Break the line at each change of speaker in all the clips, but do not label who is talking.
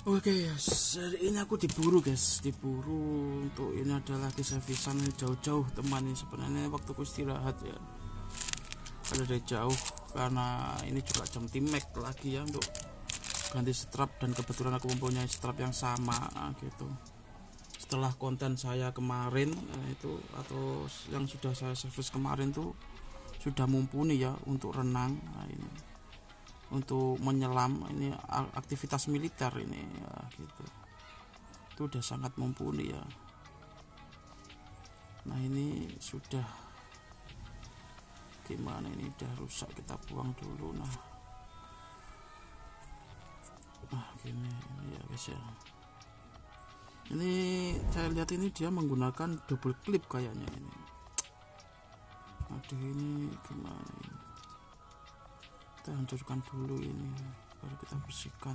Oke guys, hari ini aku diburu guys, diburu untuk ini ada lagi servisan jauh-jauh teman. Ini sebenarnya waktuku istirahat ya, ada dari jauh karena ini juga jam timek lagi ya untuk ganti strap, dan kebetulan aku mempunyai strap yang sama gitu. Setelah konten saya kemarin itu atau yang sudah saya servis kemarin tuh sudah mumpuni ya untuk renang. Nah, ini untuk menyelam, ini aktivitas militer ini ya, gitu. Itu udah sangat mumpuni ya. Nah ini sudah gimana, ini udah rusak, kita buang dulu. Nah gini ini ya guys ya, ini saya lihat ini dia menggunakan double clip kayaknya ini. Aduh ini gimana ini, kita hancurkan dulu ini baru kita bersihkan.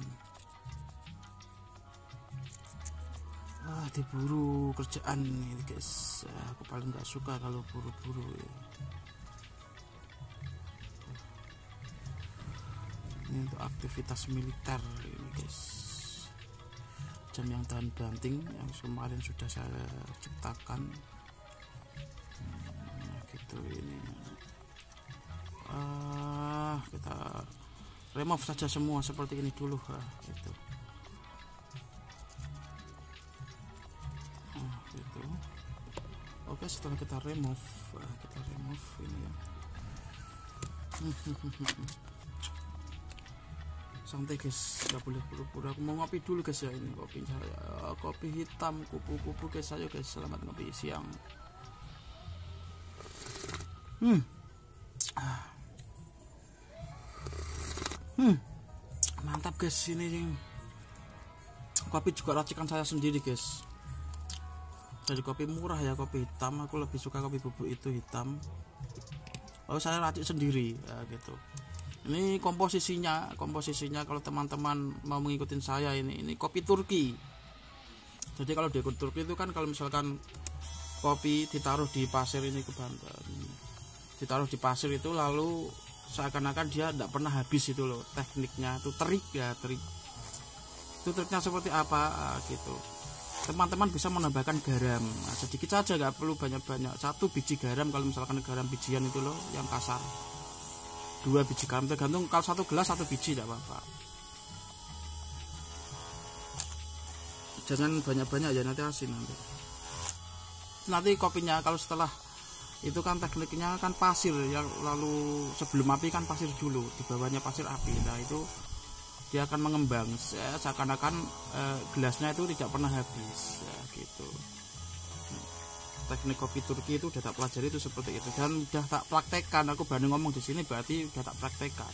Diburu kerjaan ini guys, aku paling nggak suka kalau buru-buru ya. Ini untuk aktivitas militer ini guys, jam yang tahan banting yang kemarin sudah saya ciptakan. Nah gitu ini, kita remove saja semua seperti ini dulu gitu. Gitu. Oke, setelah kita remove ini ya. Santai guys, nggak boleh buru-buru. Aku mau ngopi dulu guys ya, ini kopi saya, kopi hitam kupu-kupu guys. Ayo guys, selamat ngopi siang. Mantap guys, ini kopi juga racikan saya sendiri guys. Jadi kopi murah ya, kopi hitam. Aku lebih suka kopi bubuk itu hitam. Lalu saya racik sendiri ya gitu. Ini komposisinya kalau teman-teman mau mengikuti saya, ini kopi Turki. Jadi kalau di Turki itu kan kalau misalkan kopi ditaruh di pasir ini ke Banten, ditaruh di pasir itu lalu seakan-akan dia tidak pernah habis itu loh. Tekniknya itu trik. Itu triknya seperti apa gitu. Teman-teman bisa menambahkan garam, sedikit saja, nggak perlu banyak-banyak. 1 biji garam kalau misalkan garam bijian itu loh yang kasar, 2 biji garam, tergantung. Kalau 1 gelas 1 biji tidak apa-apa, jangan banyak-banyak ya, nanti asin. Nanti kopinya kalau setelah itu kan tekniknya kan pasir ya, lalu sebelum api kan pasir dulu, di bawahnya pasir api. Nah itu dia akan mengembang seakan-akan gelasnya itu tidak pernah habis ya gitu. Teknik kopi Turki itu udah tak pelajari itu seperti itu, dan udah tak praktekkan. Aku berani ngomong di sini berarti udah tak praktekkan.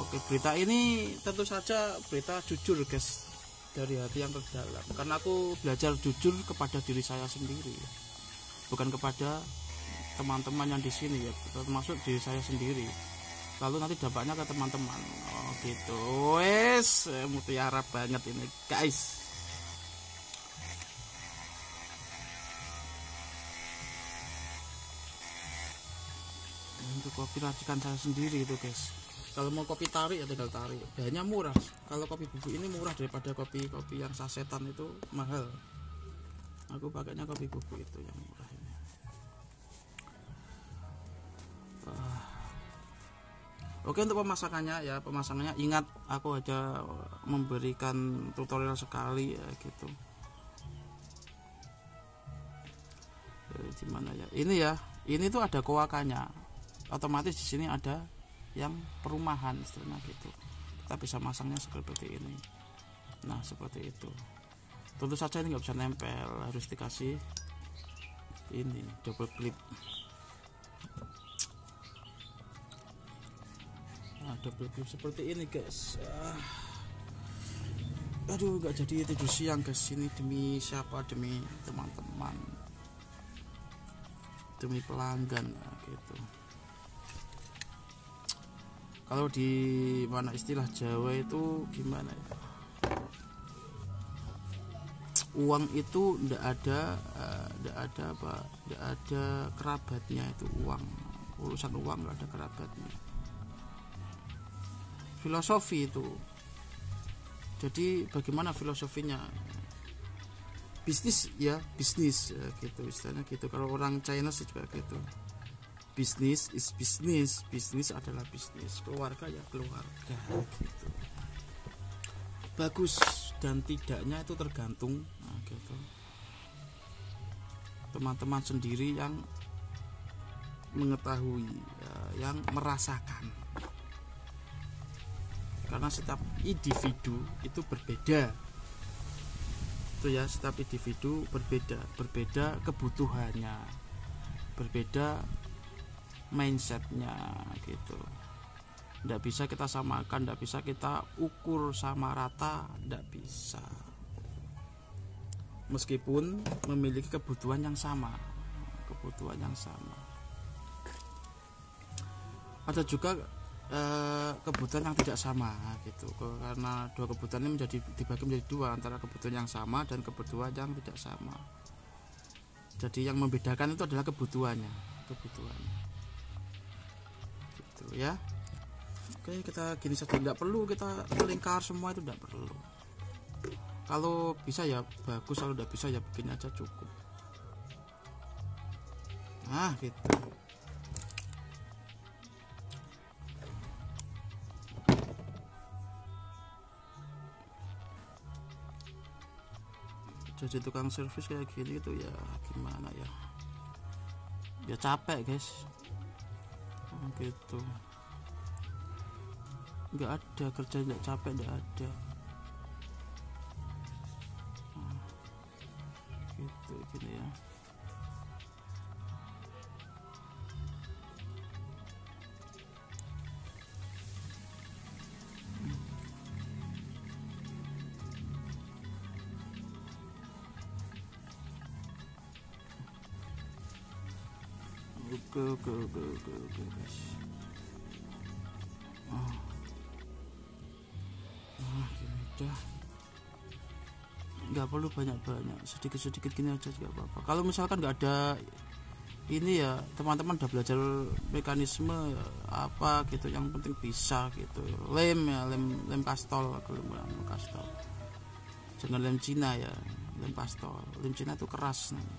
Oke, berita ini tentu saja berita jujur guys, dari hati yang terdalam, karena aku belajar jujur kepada diri saya sendiri, bukan kepada teman-teman yang di sini ya, termasuk diri saya sendiri. Lalu nanti dampaknya ke teman-teman. Gitu. Wes, mutiara banget ini guys. Untuk kopi racikan saya sendiri itu guys. Kalau mau kopi tarik ya tinggal tarik, bahannya murah. Kalau kopi bubuk ini murah daripada kopi yang sasetan, itu mahal. Aku pakainya kopi bubuk itu yang murah ini. Oke, untuk pemasakannya ya, ingat aku aja memberikan tutorial sekali ya gitu. Gimana ya? Ini tuh ada kowakannya. Otomatis di sini ada yang perumahan istilahnya gitu. Kita bisa masangnya seperti ini. Nah, seperti itu. Tentu saja ini nggak bisa nempel, harus dikasih ini double clip. Double clip seperti ini guys. Aduh, nggak jadi tidur siang guys. Ini demi siapa? Demi teman-teman, demi pelanggan gitu. Kalau di mana istilah Jawa itu gimana ya? Uang itu ndak ada kerabatnya itu uang. Urusan uang nggak ada kerabatnya. Filosofi itu Jadi bagaimana filosofinya? Bisnis ya, bisnis ya, gitu istilahnya gitu. Kalau orang China sih juga gitu. Bisnis is bisnis, bisnis adalah bisnis, keluarga ya keluarga gitu. Bagus dan tidaknya itu tergantung gitu. Teman-teman sendiri yang mengetahui ya, yang merasakan, karena setiap individu itu berbeda itu ya, setiap individu berbeda kebutuhannya, berbeda mindsetnya gitu. Tidak bisa kita samakan, tidak bisa kita ukur sama rata, tidak bisa, meskipun memiliki kebutuhan yang sama. Ada juga kebutuhan yang tidak sama gitu, karena dua kebutuhan ini dibagi menjadi dua, antara kebutuhan yang sama dan kebutuhan yang tidak sama. Jadi yang membedakan itu adalah kebutuhannya gitu ya. Oke, kita gini saja, tidak perlu kita melingkar semua, itu tidak perlu. Kalau bisa ya bagus, kalau tidak bisa ya begini aja cukup. Nah gitu. Jadi tukang servis kayak gini itu ya gimana ya, ya capek guys gitu. Nggak ada kerja nggak capek, nggak ada gitu gini ya. Oke guys. Gini udah, nggak perlu banyak-banyak, sedikit-sedikit gini aja juga apa-apa. Kalau misalkan nggak ada ini ya, teman-teman udah belajar mekanisme apa gitu, yang penting bisa gitu. Lem kastol, jangan lem Cina ya, lem kastol. Lem Cina itu keras nih.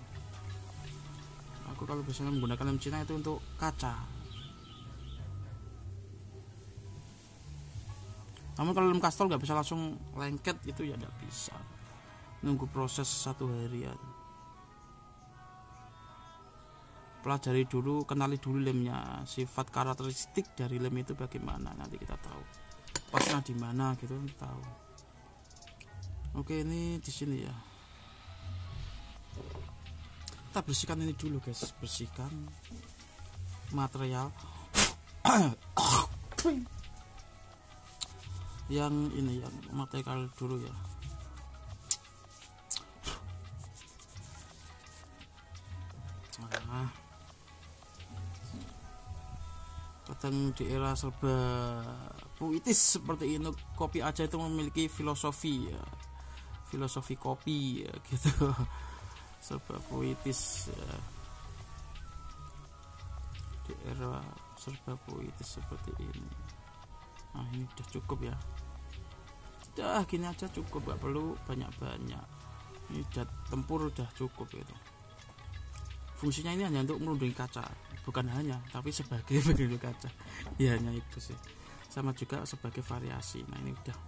Aku kalau biasanya menggunakan lem Cina itu untuk kaca. Namun kalau lem kastol nggak bisa langsung lengket, itu ya nggak bisa, nunggu proses 1 harian. Pelajari dulu, kenali dulu lemnya, sifat karakteristik dari lem itu bagaimana, nanti kita tahu pasnya di mana gitu, tahu. Oke, ini di sini ya. Kita bersihkan ini dulu guys, bersihkan material yang ini, yang material dulu ya. Nah, kadang di era serba puitis seperti ini, kopi aja itu memiliki filosofi ya, filosofi kopi ya, gitu. Serba puitis ya. Di era serba puitis seperti ini. Nah ini udah cukup ya, udah gini aja cukup, gak perlu banyak-banyak. Ini udah tempur, udah cukup itu. Fungsinya ini hanya untuk melindungi kaca, bukan hanya, tapi sebagai pelindung kaca ya, hanya itu sih, sama juga sebagai variasi. Nah ini udah.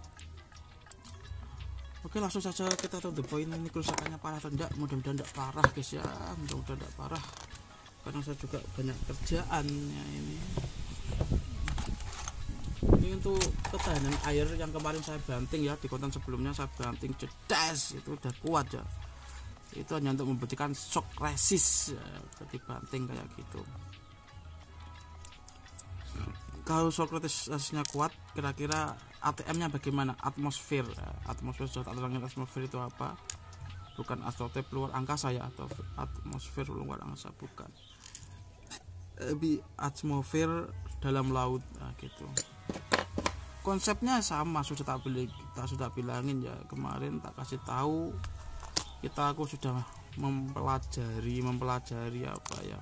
Oke, langsung saja kita tahu the point. Ini kerusakannya parah atau enggak? Mudah-mudahan enggak parah guys ya, mudah-mudahan enggak parah, karena saya juga banyak kerjaan ya ini. Ini untuk ketahanan air yang kemarin saya banting ya, di konten sebelumnya saya banting cedas, itu udah kuat ya. Itu hanya untuk membuktikan shock resist ya, berarti banting kayak gitu. Kalau shock resistnya kuat, kira-kira ATM-nya bagaimana? Atmosfer. Atmosfer sudah tak terangin, atmosfer itu apa? Bukan astrotep luar angkasa ya, atau atmosfer luar angkasa, bukan. Lebih atmosfer dalam laut, nah, gitu. Konsepnya sama, sudah tak bilangin ya kemarin, tak kasih tahu. Aku sudah mempelajari apa ya,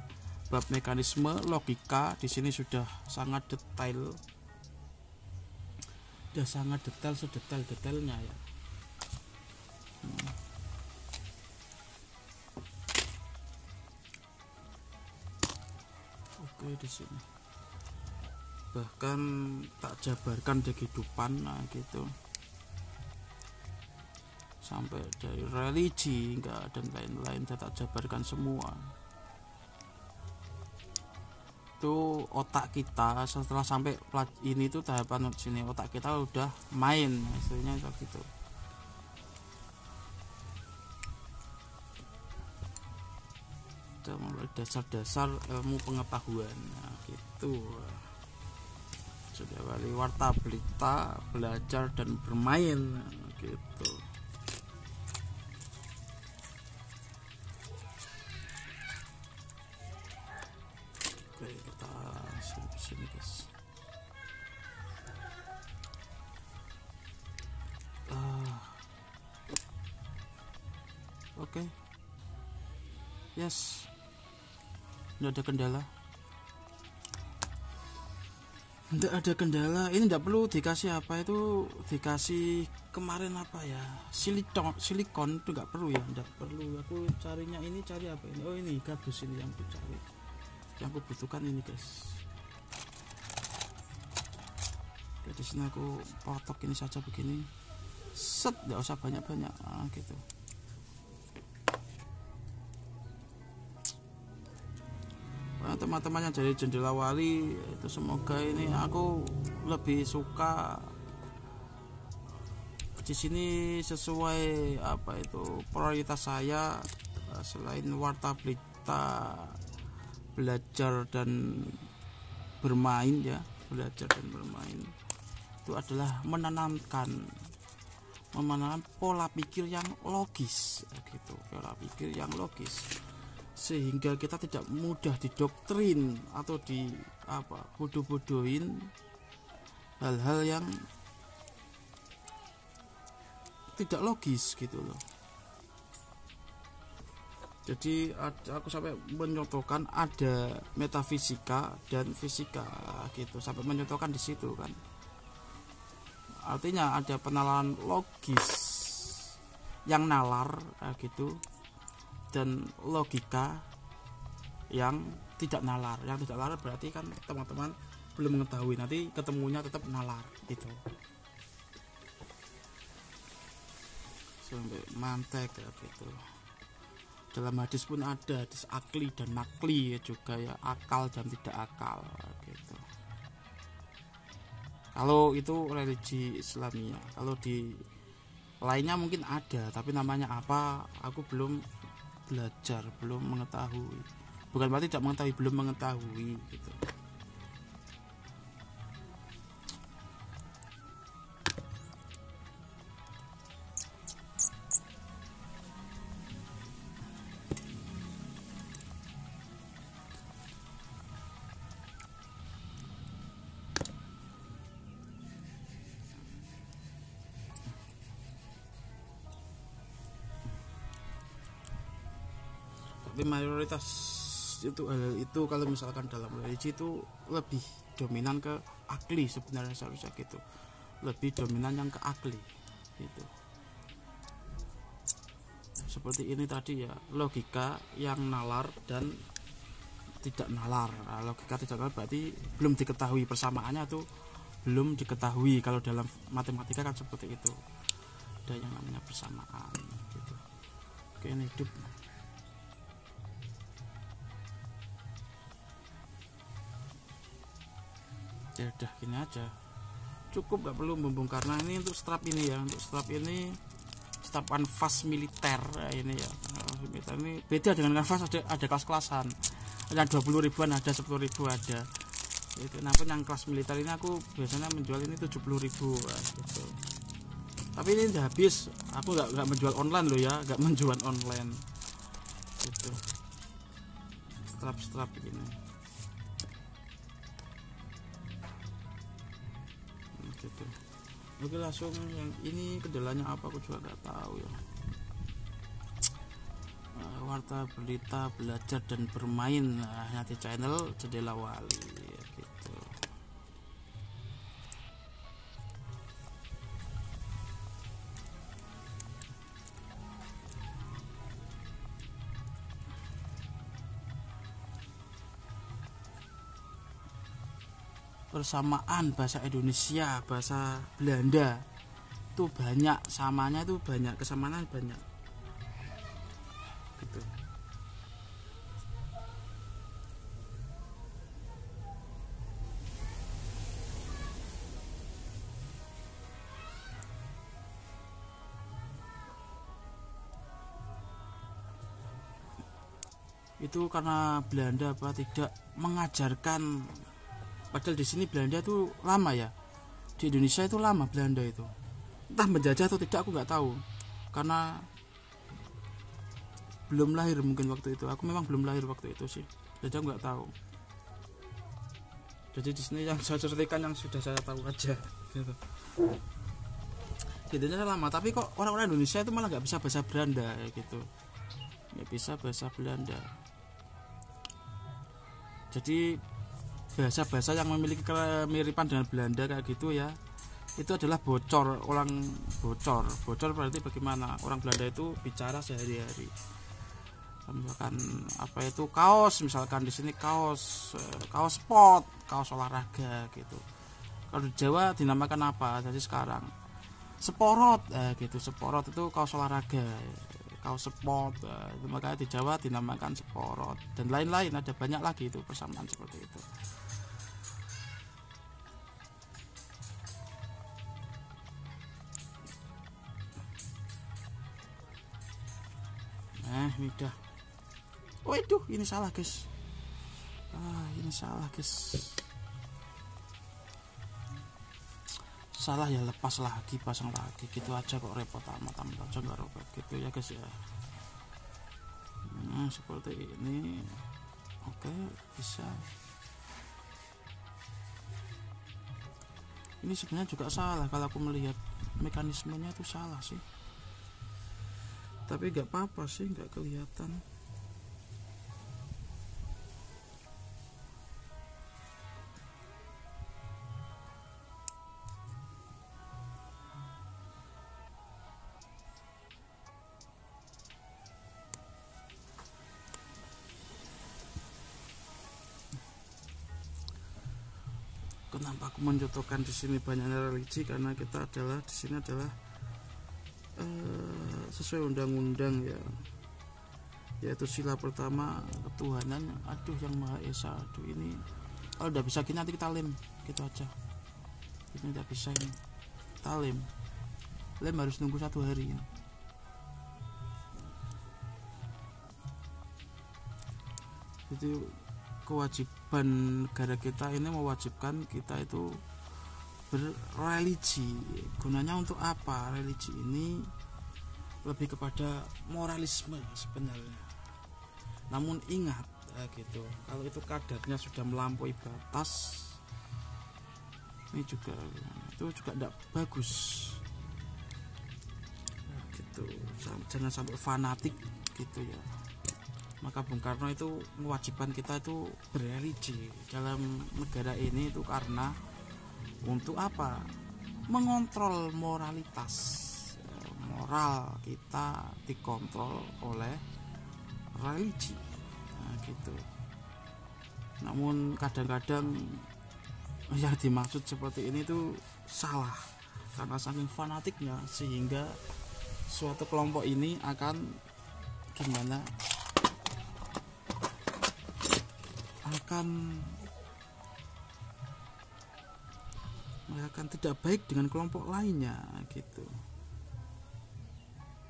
bab mekanisme logika di sini sudah sangat detail, sedetail-detailnya ya. Oke, di sini bahkan tak jabarkan di kehidupan, nah gitu, sampai dari religi enggak dan lain-lain saya tak jabarkan semua. Itu otak kita setelah sampai ini tuh tahapan sini, otak kita udah main hasilnya gitu. Mulai dasar-dasar ilmu pengetahuan, nah gitu. Sudah wali warta berita, belajar dan bermain, nah, gitu. Oke, kita sini guys. Oke. Yes. Nggak ada kendala. Nggak ada kendala. Ini nggak perlu dikasih apa itu, dikasih kemarin apa ya, silikon itu nggak perlu ya, nggak perlu. Aku carinya ini, cari apa ini? Oh ini gabus ini yang aku cari, yang aku butuhkan ini guys. Oke, di sini aku potok ini saja begini, set, nggak usah banyak-banyak, nah, gitu. Teman-teman yang dari Jendela Wali itu semoga ini aku lebih suka di sini sesuai apa itu prioritas saya, selain warta berita, belajar dan bermain ya, belajar dan bermain itu adalah menanamkan pola pikir yang logis gitu, pola pikir yang logis, sehingga kita tidak mudah didoktrin atau di apa bodoh-bodohin hal-hal yang tidak logis gitu loh. Jadi aku sampai menyontohkan ada metafisika dan fisika gitu, sampai menyontohkan di situ kan. Artinya ada penalaran logis yang nalar gitu, dan logika yang tidak nalar. Yang tidak nalar berarti kan teman-teman belum mengetahui, nanti ketemunya tetap nalar gitu. Sampai mantek ya gitu. Dalam hadis pun ada hadis akli dan nakli ya juga ya, akal dan tidak akal gitu. Kalau itu religi Islamia, kalau di lainnya mungkin ada, tapi namanya apa aku belum belajar, belum mengetahui. Bukan berarti tidak mengetahui, belum mengetahui gitu. Tapi mayoritas itu hal itu kalau misalkan dalam religi itu lebih dominan ke akli sebenarnya, seharusnya gitu, lebih dominan yang ke akli gitu. Seperti ini tadi ya, logika yang nalar dan tidak nalar. Nah, logika tidak nalar berarti belum diketahui persamaannya tuh, belum diketahui. Kalau dalam matematika kan seperti itu, ada yang namanya persamaan gitu. Oke, ini hidup. Ya udah gini aja cukup, gak perlu membongkar. Nah ini untuk strap ini ya, untuk strap ini strap kanvas militer ini ya. Militer ini beda dengan kanvas, ada kelas-kelasan, ada 20 ribuan, ada 10 ribu ada itu. Nah pun yang kelas militer ini aku biasanya menjual ini 70 ribu gitu. Tapi ini udah habis, aku gak menjual online loh ya, gak menjual online gitu. Strap begini gitu. Oke, langsung yang ini kendalanya apa aku juga nggak tahu ya. Warta berita, belajar dan bermain, hanya di channel Jendela Wali gitu. persamaan bahasa Indonesia, bahasa Belanda itu banyak, samanya itu banyak, kesamaan banyak gitu. Itu karena Belanda apa tidak mengajarkan, padahal di sini Belanda itu lama ya, di Indonesia itu lama Belanda itu, entah menjajah atau tidak aku nggak tahu, karena belum lahir mungkin waktu itu, aku memang belum lahir waktu itu sih, jadi aku nggak tahu. Jadi di sini yang saya ceritakan yang sudah saya tahu aja gitu. Di Indonesia lama, tapi kok orang-orang Indonesia itu malah nggak bisa bahasa Belanda ya gitu, nggak bisa bahasa Belanda. Jadi bahasa-bahasa yang memiliki kemiripan dengan Belanda kayak gitu ya, itu adalah bocor, orang bocor berarti bagaimana orang Belanda itu bicara sehari-hari. Misalkan apa itu kaos, misalkan di sini kaos sport, kaos olahraga gitu. Kalau di Jawa dinamakan apa? Jadi sekarang seporot gitu, seporot itu kaos olahraga, kaos sport, makanya di Jawa dinamakan seporot, dan lain-lain, ada banyak lagi itu persamaan seperti itu. Ini udah, waduh ini salah guys, ini salah guys, salah ya, lepas lagi, pasang lagi gitu aja kok, repot amat aja, nggak robot gitu ya guys ya. Nah seperti ini, oke bisa. Ini sebenarnya juga salah, kalau aku melihat mekanismenya itu salah sih, tapi nggak apa-apa sih, nggak kelihatan. Kenapa aku mencontohkan di sini banyak religi? Karena kita adalah di sini adalah sesuai undang-undang ya, yaitu sila pertama ketuhanan, aduh yang maha esa. Aduh ini kalau udah bisa gini nanti kita lem gitu aja, ini udah bisa ini kita lem harus nunggu 1 hari ya. Itu kewajiban negara kita ini, mewajibkan kita itu berreligi. Gunanya untuk apa? Religi ini lebih kepada moralisme sebenarnya. Namun ingat gitu, kalau itu kadarnya sudah melampaui batas, ini juga itu juga tidak bagus gitu. Jangan sampai fanatik gitu ya. Maka Bung Karno itu mewajibkan kita itu berreligi dalam negara ini itu karena untuk apa? Mengontrol moralitas. Moral kita dikontrol oleh religi gitu. Namun kadang-kadang yang dimaksud seperti ini itu salah, karena saking fanatiknya sehingga suatu kelompok ini akan gimana, akan tidak baik dengan kelompok lainnya gitu.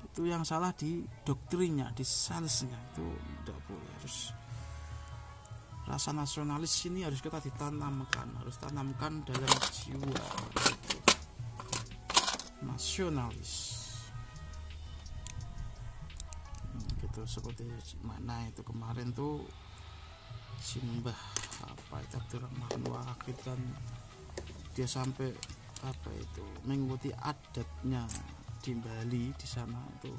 Itu yang salah di doktrinnya, di salesnya, itu tidak boleh. Harus rasa nasionalis ini harus kita ditanamkan, harus tanamkan dalam jiwa gitu. Nasionalis gitu, seperti mana itu kemarin tuh Simbah apa itu Abdurrahman Wahid kan, dia sampai apa itu mengikuti adatnya di Bali di sana itu,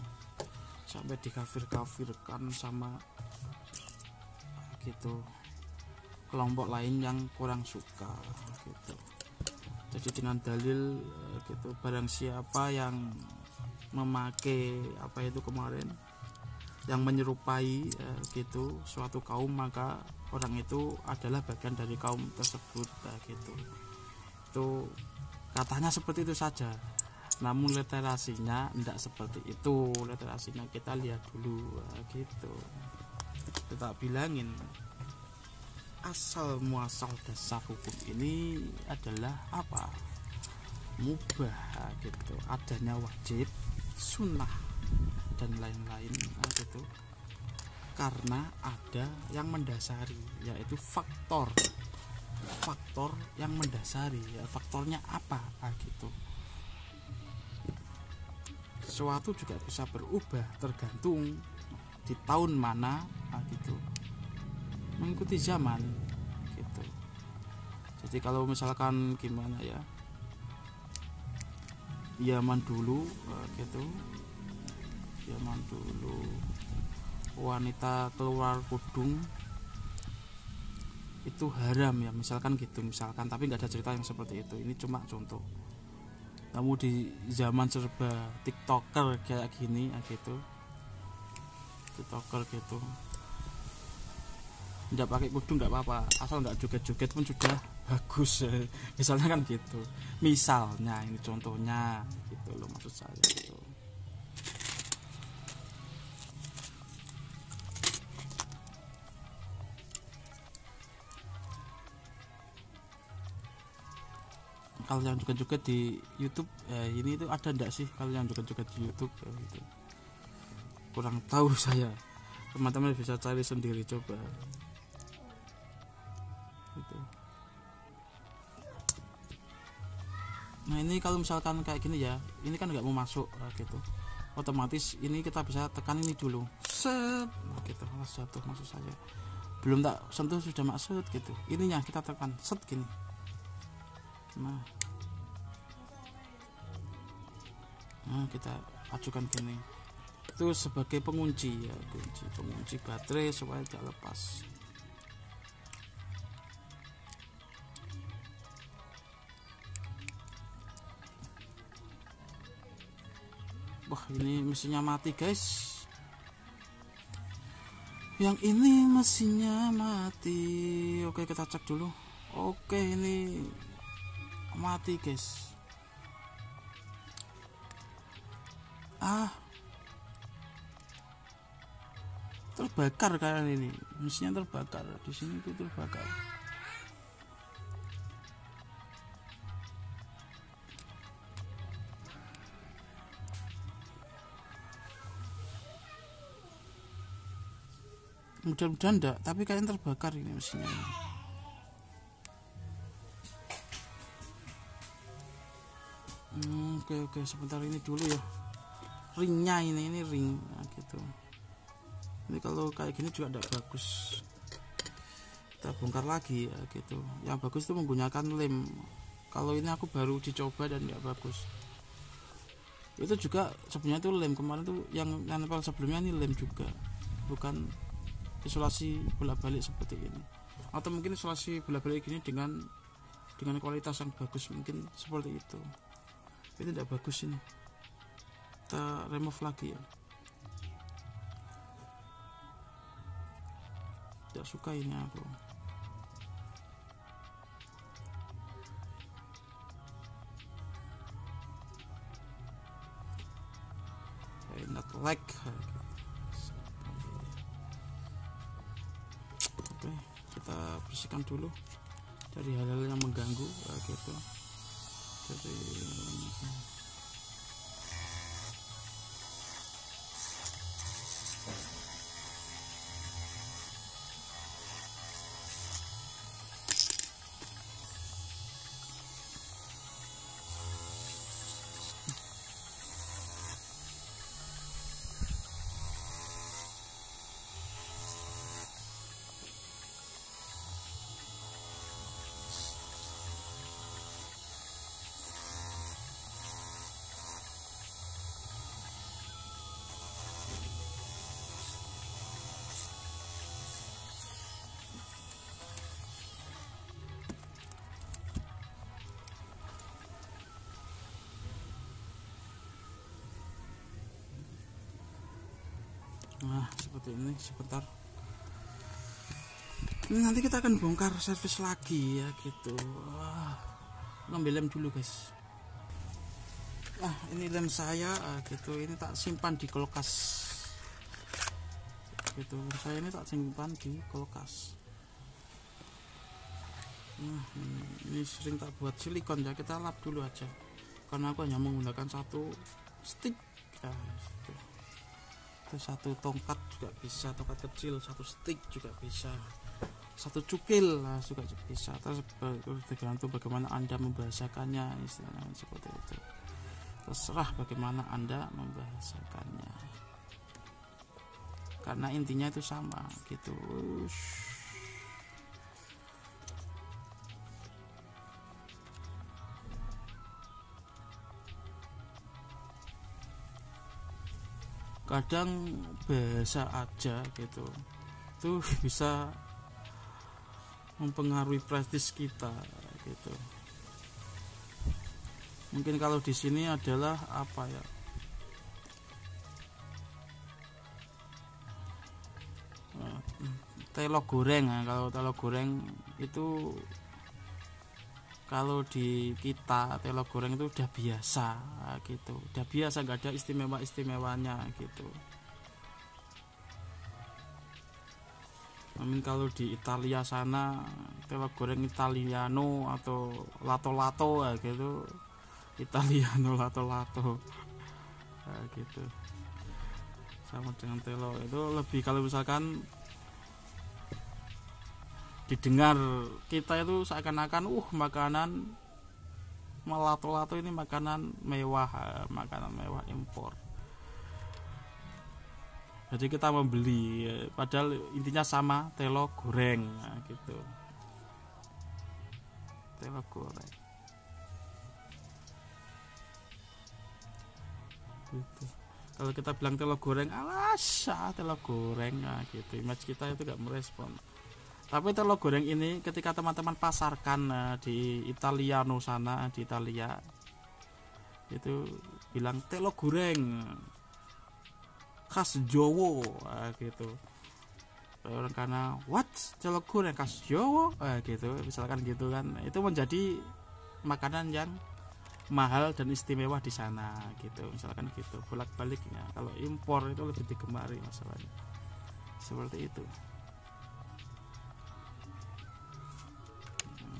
sampai dikafir-kafirkan sama gitu kelompok lain yang kurang suka gitu. Jadi dengan dalil gitu, barang siapa yang memakai apa itu kemarin yang menyerupai gitu suatu kaum, maka orang itu adalah bagian dari kaum tersebut gitu. gitu. Katanya seperti itu saja, namun literasinya tidak seperti itu. Literasinya kita lihat dulu gitu. Kita bilangin asal muasal dasar hukum ini adalah apa? Mubah gitu, adanya wajib, sunnah dan lain-lain gitu. Karena ada yang mendasari, yaitu faktor yang mendasari. Ya, faktornya apa gitu. Sesuatu juga bisa berubah tergantung di tahun mana gitu, mengikuti zaman gitu. Jadi kalau misalkan gimana ya, zaman dulu gitu, zaman dulu wanita keluar kudung itu haram ya, misalkan gitu, misalkan, tapi nggak ada cerita yang seperti itu, ini cuma contoh. Kamu di zaman serba tiktoker kayak gini gitu, tiktoker gitu, nggak pakai kudung nggak apa-apa, asal nggak joget-joget pun sudah bagus misalnya kan gitu, misalnya ini contohnya gitu loh, maksud saya gitu. Kalau yang joget-joget di YouTube ini itu ada enggak sih kalau yang joget-joget di YouTube gitu. Kurang tahu saya, teman-teman bisa cari sendiri coba gitu. Nah ini kalau misalkan kayak gini ya, ini kan nggak mau masuk gitu, otomatis ini kita bisa tekan ini dulu, set gitu, langsung jatuh, maksud saya belum tak sentuh sudah maksud gitu, ininya kita tekan set gini. Nah kita ajukan gini, itu sebagai pengunci ya, pengunci baterai supaya tidak lepas. Wah ini mesinnya mati guys, yang ini mesinnya mati. Oke kita cek dulu. Oke ini mati guys. Terbakar kayak ini, mesinnya terbakar, di sini tuh terbakar. Mudah-mudahan enggak, tapi kalian terbakar ini mesinnya ini. Oke sebentar ini dulu ya, ringnya ini ring gitu. Ini kalau kayak gini juga tidak bagus, kita bongkar lagi ya gitu. Yang bagus itu menggunakan lem. Kalau ini aku baru dicoba dan tidak bagus. Itu juga sebenarnya itu lem, kemarin tuh yang nempel sebelumnya ini lem juga, bukan isolasi bolak-balik seperti ini. Atau mungkin isolasi bolak-balik gini dengan kualitas yang bagus, mungkin seperti itu. Ini tidak bagus ini, kita remove lagi ya. Tidak suka ini aku. Not like. Oke, kita bersihkan dulu dari hal-hal yang mengganggu gitu. Jadi nah seperti ini. Sebentar, ini nanti kita akan bongkar servis lagi ya gitu. ngambil lem dulu guys. Nah ini lem saya gitu, ini tak simpan di kulkas gitu. Lem saya ini tak simpan di kulkas. Nah ini sering tak buat silikon ya, kita lap dulu aja karena aku hanya menggunakan satu stick ya, gitu. Terus satu tongkat juga bisa, tongkat kecil, satu stick juga bisa, satu cukil lah juga bisa. Tergantung bagaimana Anda membahasakannya, istilahnya seperti itu. Terserah bagaimana Anda membahasakannya, karena intinya itu sama gitu. Kadang bahasa aja gitu tuh bisa mempengaruhi prestis kita gitu. Mungkin kalau di sini adalah apa ya, telo goreng. Kalau telo goreng itu, kalau di kita telo goreng itu udah biasa gitu, udah biasa, nggak ada istimewanya gitu. Namun kalau di Italia sana telo goreng Italiano atau lato-lato gitu, Italiano lato-lato gitu, sama dengan telo itu lebih, kalau misalkan didengar kita itu seakan-akan makanan melato-lato ini makanan mewah impor. Jadi kita membeli, padahal intinya sama, telo goreng gitu. Telo goreng gitu. Kalau kita bilang telo goreng, alas telo goreng gitu, image kita itu gak merespon. Tapi telo goreng ini ketika teman-teman pasarkan di Italiano sana, di Italia itu bilang telo goreng khas Jawa gitu. Orang karena what, telo goreng khas Jawa gitu, misalkan gitu kan, itu menjadi makanan yang mahal dan istimewa di sana gitu, misalkan gitu. Bolak-baliknya kalau impor itu lebih digemari masalahnya seperti itu.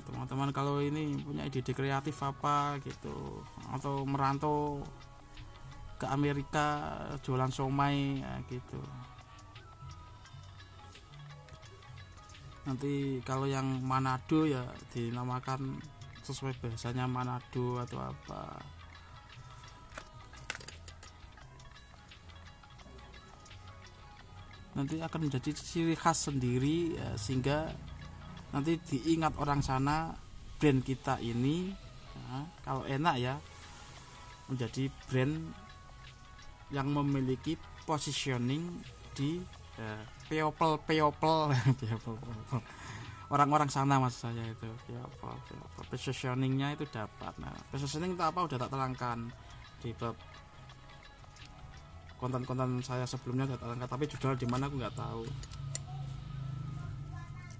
Teman-teman kalau ini punya ide kreatif apa gitu, atau merantau ke Amerika jualan somai gitu, nanti kalau yang Manado ya dinamakan sesuai bahasanya Manado atau apa. Nanti akan menjadi ciri khas sendiri sehingga nanti diingat orang sana, brand kita ini kalau enak ya, menjadi brand yang memiliki positioning di people orang-orang sana, maksud saya itu positioningnya itu dapat. Nah, positioning itu apa udah tak terangkan di konten-konten saya sebelumnya, udah terangkan, tapi judul di mana aku nggak tahu.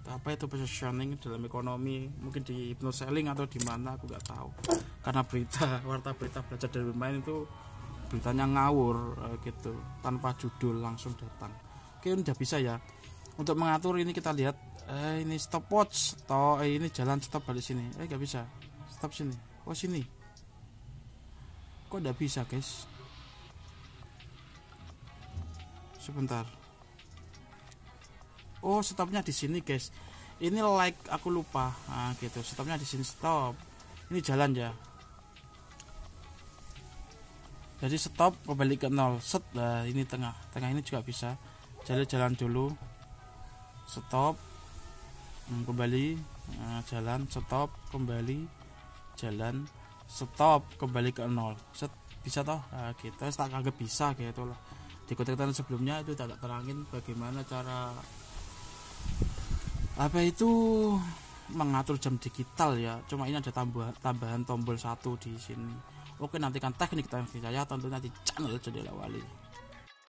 Apa itu positioning dalam ekonomi, mungkin di hypnoselling atau di mana aku nggak tahu, karena warta berita belajar dari bermain itu beritanya ngawur gitu, tanpa judul langsung datang. Oke, udah bisa ya untuk mengatur ini. Kita lihat ini stopwatch atau ini jalan stop balik sini, nggak bisa stop sini, sini kok nggak bisa guys, sebentar. Stopnya di sini guys, ini like aku lupa gitu, stopnya di sini. Stop, ini jalan ya, jadi stop kembali ke 0 set. Nah ini tengah ini juga bisa, jalan dulu, stop kembali jalan, stop kembali jalan, stop kembali ke 0 set, bisa toh kita tak anggap bisa gitu lah. Di konten sebelumnya itu tak terangin bagaimana cara apa itu mengatur jam digital ya. Cuma ini ada tambahan tombol 1 di sini. Oke, nantikan teknik saya tentunya di channel Jendela Wali.